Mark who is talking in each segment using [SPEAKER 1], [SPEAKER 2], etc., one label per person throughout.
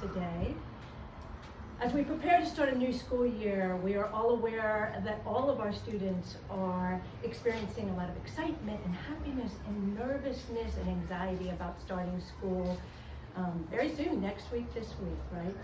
[SPEAKER 1] today. As we prepare to start a new school year, we are all aware that all of our students are experiencing a lot of excitement and happiness and nervousness and anxiety about starting school very soon, next week, this week, right?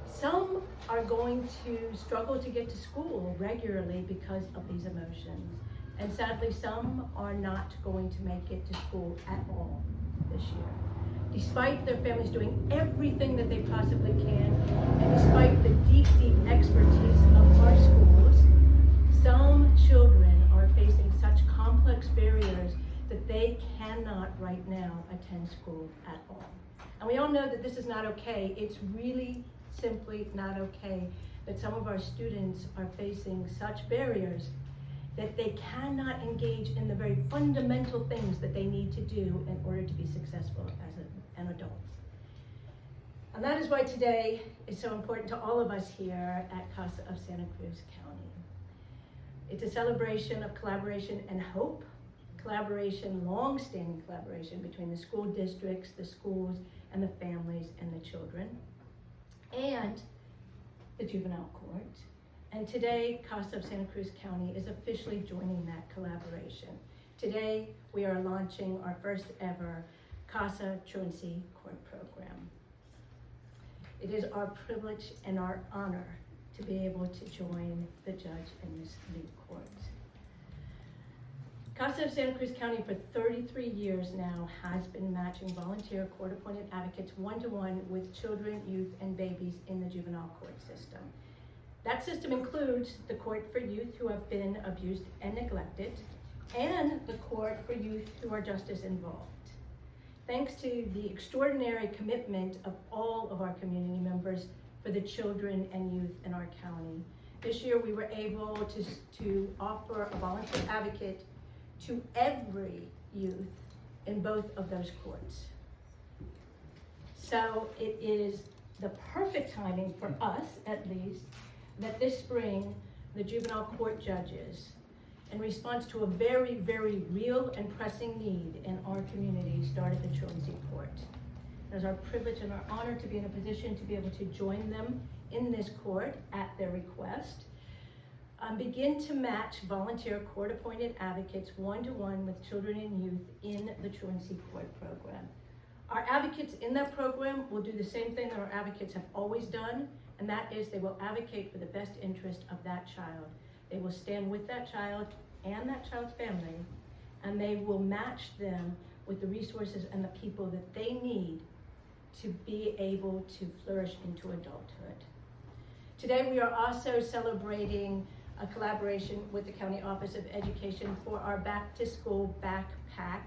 [SPEAKER 1] Some are going to struggle to get to school regularly because of these emotions. And sadly, some are not going to make it to school at all this year. Despite their families doing everything that they possibly can, and despite the deep expertise of our schools, some children are facing such complex barriers that they cannot right now attend school at all. And we all know that this is not okay. It's really simply not okay that some of our students are facing such barriers that they cannot engage in the very fundamental things that they need to do in order to be successful as an adult. And that is why today is so important to all of us here at CASA of Santa Cruz County. It's a celebration of collaboration and hope, collaboration, long-standing collaboration between the school districts, the schools, and the families and the children, and the juvenile court. And today, CASA of Santa Cruz County is officially joining that collaboration. Today, we are launching our first ever CASA Truancy court program. It is our privilege and our honor to be able to join the judge in this new court. CASA of Santa Cruz County for 33 years now has been matching volunteer court-appointed advocates one-to-one with children, youth, and babies in the juvenile court system. That system includes the court for youth who have been abused and neglected, and the court for youth who are justice involved. Thanks to the extraordinary commitment of all of our community members for the children and youth in our county, this year we were able to offer a volunteer advocate to every youth in both of those courts. So it is the perfect timing for us, at least, that this spring, the juvenile court judges, in response to a very, very real and pressing need in our community, started the Truancy Court. It is our privilege and our honor to be in a position to be able to join them in this court at their request. Begin to match volunteer court-appointed advocates one-to-one with children and youth in the Truancy Court program. Our advocates in that program will do the same thing that our advocates have always done, and that is they will advocate for the best interest of that child. They will stand with that child and that child's family, and they will match them with the resources and the people that they need to be able to flourish into adulthood. Today we are also celebrating a collaboration with the County Office of Education for our Back to School Backpack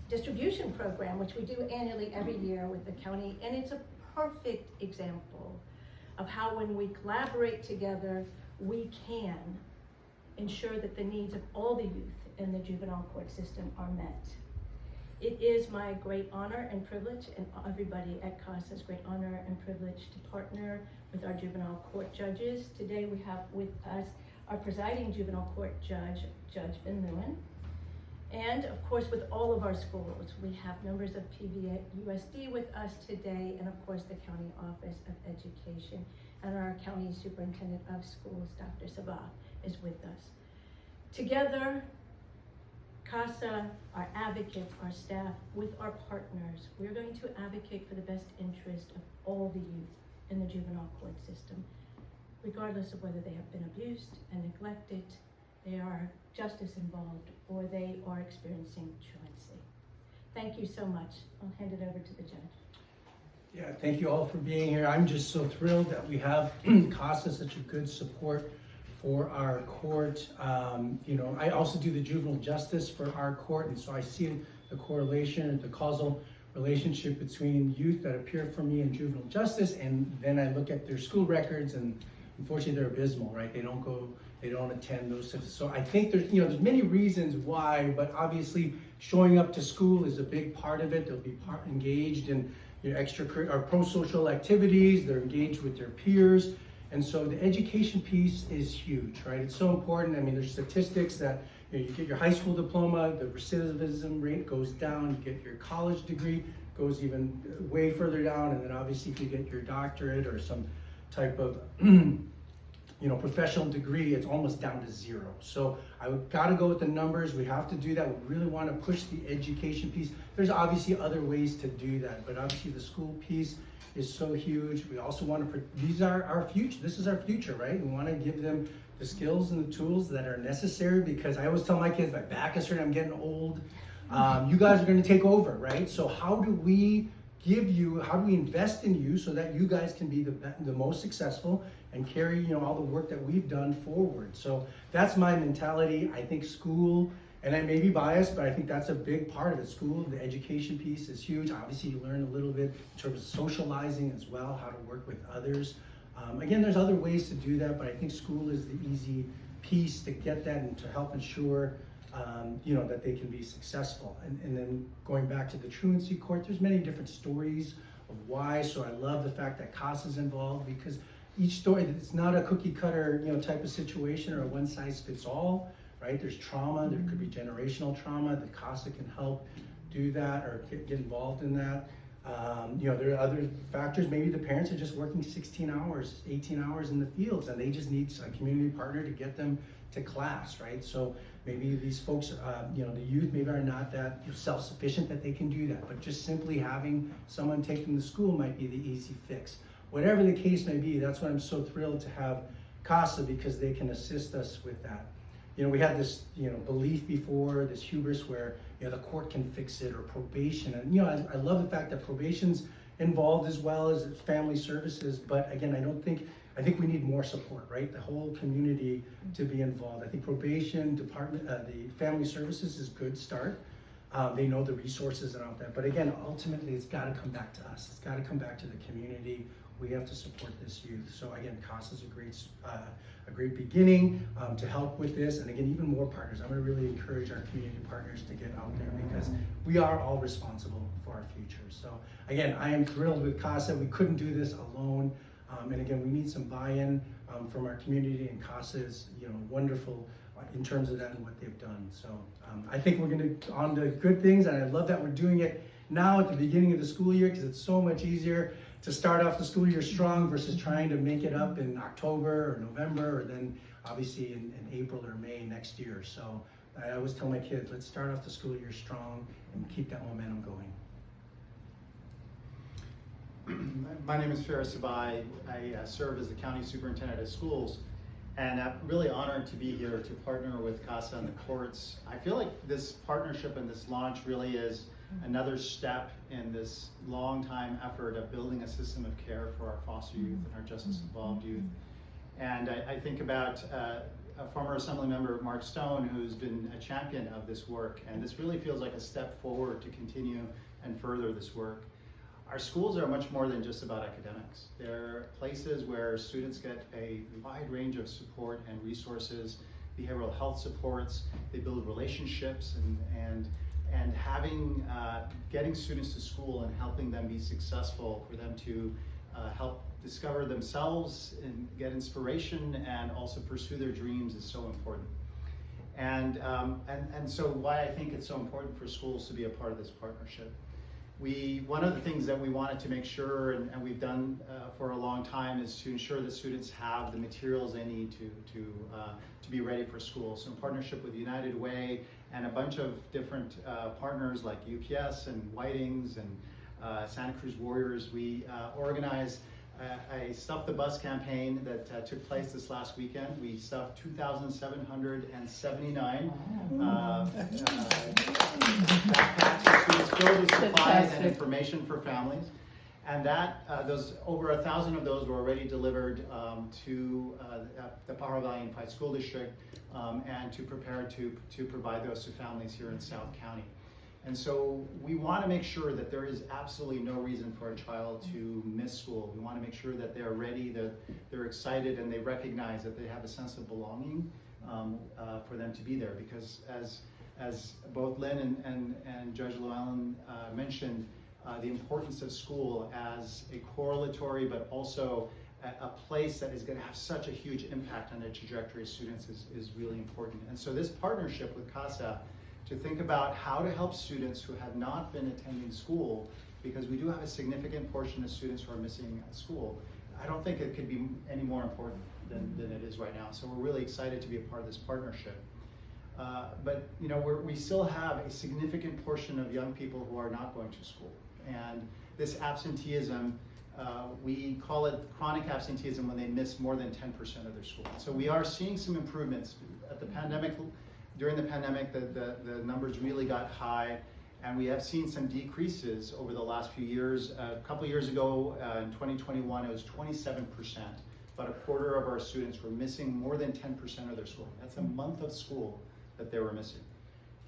[SPEAKER 1] distribution program, which we do annually every year with the county, and it's a perfect example of how when we collaborate together, we can ensure that the needs of all the youth in the juvenile court system are met. It is my great honor and privilege, and everybody at CASA's great honor and privilege, to partner with our juvenile court judges. Today we have with us our presiding juvenile court judge, Judge Van Leeuwen. And of course, with all of our schools, we have members of PVUSD with us today, and of course the County Office of Education, and our County Superintendent of Schools, Dr. Sabah, is with us. Together, CASA, our advocates, our staff, with our partners, we're going to advocate for the best interest of all the youth in the juvenile court system, regardless of whether they have been abused and neglected, they are justice involved, or they are experiencing truancy. Thank you so much. I'll hand it over to the judge.
[SPEAKER 2] Yeah, thank you all for being here. I'm just so thrilled that we have CASA, such a good support for our court. I also do the juvenile justice for our court, and so I see the correlation, the causal relationship between youth that appear for me in juvenile justice, and then I look at their school records, and unfortunately they're abysmal, right? They don't attend those stuff. So I think there's many reasons why, but obviously showing up to school is a big part of it. They'll be engaged in extracurricular or pro-social activities. They're engaged with their peers. And so the education piece is huge, right? It's so important. I mean, there's statistics that you get your high school diploma, the recidivism rate goes down, you get your college degree, goes even way further down, and then obviously if you get your doctorate or some type of professional degree, it's almost down to zero. So I got to go with the numbers. We have to do that. We really want to push the education piece. There's obviously other ways to do that, but obviously the school piece is so huge. We also want to, these are our future. This is our future, right? We want to give them the skills and the tools that are necessary, because I always tell my kids, my back is hurting, I'm getting old. You guys are going to take over, right? So how do we invest in you so that you guys can be the most successful and carry all the work that we've done forward? So that's my mentality. I think school, and I may be biased, but I think that's a big part of it. School, the education piece is huge. Obviously you learn a little bit in terms of socializing as well, how to work with others. Again, there's other ways to do that, but I think school is the easy piece to get that and to help ensure that they can be successful. And then going back to the truancy court, there's many different stories of why. So I love the fact that CASA is involved, because each story, it's not a cookie cutter type of situation or a one size fits all, right? There's trauma, there could be generational trauma. The CASA can help do that or get involved in that. There are other factors. Maybe the parents are just working 16 hours, 18 hours in the fields, and they just need a community partner to get them to class, right? So maybe these folks, the youth maybe are not that self-sufficient that they can do that, but just simply having someone take them to school might be the easy fix. Whatever the case may be, that's why I'm so thrilled to have CASA, because they can assist us with that. We had this, belief before, this hubris where, the court can fix it, or probation. And, I love the fact that probation's involved as well as family services. But again, I think we need more support, right? The whole community to be involved. I think probation department, the family services is a good start. They know the resources and all that. But again, ultimately, it's got to come back to us. It's got to come back to the community. We have to support this youth. So again, CASA is a great beginning to help with this. And again, even more partners. I'm going to really encourage our community partners to get out there, because we are all responsible for our future. So again, I am thrilled with CASA. We couldn't do this alone. And again, we need some buy-in from our community, and CASA is wonderful in terms of that and what they've done. So I think we're going to on to good things, and I love that we're doing it now at the beginning of the school year, because it's so much easier to start off the school year strong versus trying to make it up in October or November, or then obviously in April or May next year. So I always tell my kids, let's start off the school year strong and keep that momentum going.
[SPEAKER 3] My name is Ferris Sabai. I serve as the County Superintendent of Schools, and I'm really honored to be here to partner with CASA and the courts. I feel like this partnership and this launch really is another step in this long time effort of building a system of care for our foster youth and our justice involved youth. And I think about a former Assembly member, Mark Stone, who's been a champion of this work, and this really feels like a step forward to continue and further this work. Our schools are much more than just about academics. They're places where students get a wide range of support and resources, behavioral health supports. They build relationships, and having getting students to school and helping them be successful, for them to help discover themselves and get inspiration and also pursue their dreams, is so important. And so why I think it's so important for schools to be a part of this partnership. One of the things that we wanted to make sure, and we've done for a long time, is to ensure that students have the materials they need to be ready for school. So in partnership with United Way and a bunch of different partners like UPS and Whitings and Santa Cruz Warriors, we organized a Stuff the Bus campaign that took place this last weekend. We stuffed 2,779 backpacks for students filled with supplies and information for families. And those over 1,000 of those were already delivered to the Pajaro Valley Unified School District, and to prepare to provide those to families here in South County. And so we want to make sure that there is absolutely no reason for a child to miss school. We want to make sure that they're ready, that they're excited, and they recognize that they have a sense of belonging for them to be there. Because as both Lynn and Judge Llewellyn mentioned, the importance of school as a correlatory, but also a place that is going to have such a huge impact on the trajectory of students is really important. And so this partnership with CASA to think about how to help students who have not been attending school because we do have a significant portion of students who are missing school. I don't think it could be any more important than it is right now. So we're really excited to be a part of this partnership. But you know, we still have a significant portion of young people who are not going to school. And this absenteeism, we call it chronic absenteeism when they miss more than 10% of their school. So we are seeing some improvements. During the pandemic, the numbers really got high, and we have seen some decreases over the last few years. A couple years ago, in 2021, it was 27%. About a quarter of our students were missing more than 10% of their school. That's a month of school that they were missing.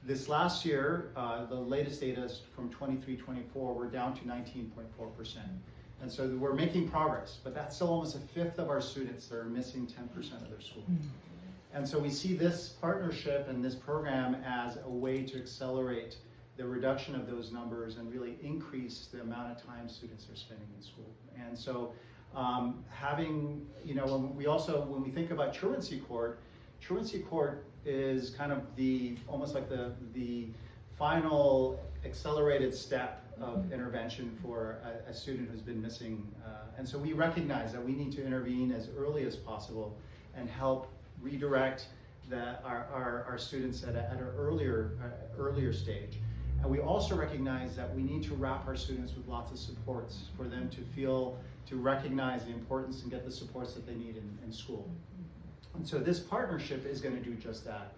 [SPEAKER 3] This last year, the latest data is from 23-24, we're down to 19.4%. And so we're making progress, but that's still almost a fifth of our students that are missing 10% of their school. And so we see this partnership and this program as a way to accelerate the reduction of those numbers and really increase the amount of time students are spending in school. And so having, you know, when we think about Truancy Court is kind of almost like the final accelerated step of intervention for a student who's been missing. And so we recognize that we need to intervene as early as possible and help redirect our students at an earlier stage. And we also recognize that we need to wrap our students with lots of supports for them to recognize the importance and get the supports that they need in school. And so this partnership is going to do just that.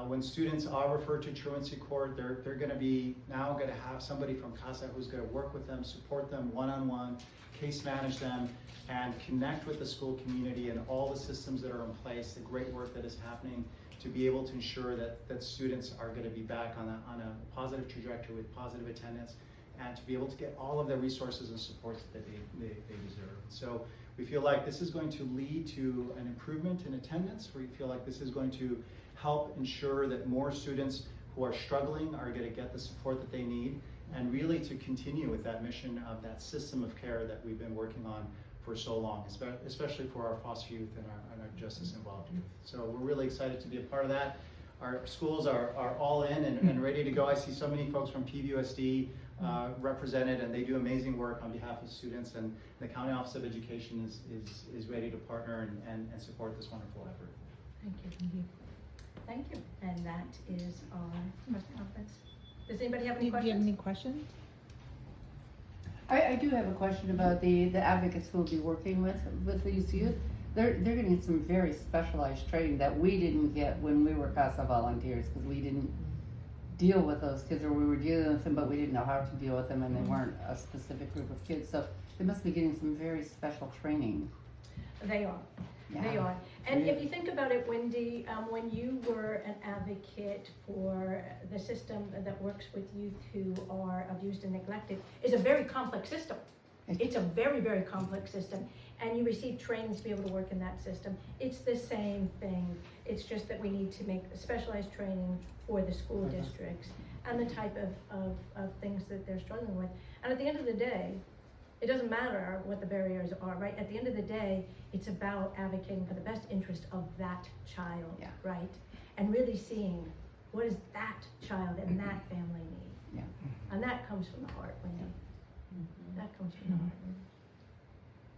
[SPEAKER 3] When students are referred to Truancy Court, they're going to have somebody from CASA who's going to work with them, support them one-on-one, case manage them, and connect with the school community and all the systems that are in place, the great work that is happening to be able to ensure that students are going to be back on a positive trajectory with positive attendance, and to be able to get all of the resources and supports that they deserve. So we feel like this is going to lead to an improvement in attendance. We feel like this is going to help ensure that more students who are struggling are going to get the support that they need, and really to continue with that mission of that system of care that we've been working on for so long, especially for our foster youth and our justice involved youth. So we're really excited to be a part of that. Our schools are all in and ready to go. I see so many folks from PVUSD represented, and they do amazing work on behalf of students, and the County Office of Education is ready to partner and support this wonderful effort.
[SPEAKER 1] Thank you. Thank you. And that is our press conference. Does anybody have any questions?
[SPEAKER 4] Do you have any questions?
[SPEAKER 5] I do have a question about the advocates who will be working with these youth. They're going to need some very specialized training that we didn't get when we were CASA volunteers, because we didn't deal with those kids, or we were dealing with them but we didn't know how to deal with them, and they weren't a specific group of kids. So they must be getting some very special training.
[SPEAKER 1] They are.
[SPEAKER 5] Yeah.
[SPEAKER 1] They are. And if you think about it, Wendy, when you were an advocate for the system that works with youth who are abused and neglected, is a very complex system. It's a very, very complex system. And you receive training to be able to work in that system. It's the same thing. It's just that we need to make specialized training for the school districts and the type of things that they're struggling with. And at the end of the day, it doesn't matter what the barriers are, right? At the end of the day, it's about advocating for the best interest of that child, right? And really seeing what does that child and that family need.
[SPEAKER 5] Yeah.
[SPEAKER 1] And that comes from the heart, Wendy. That comes from the heart.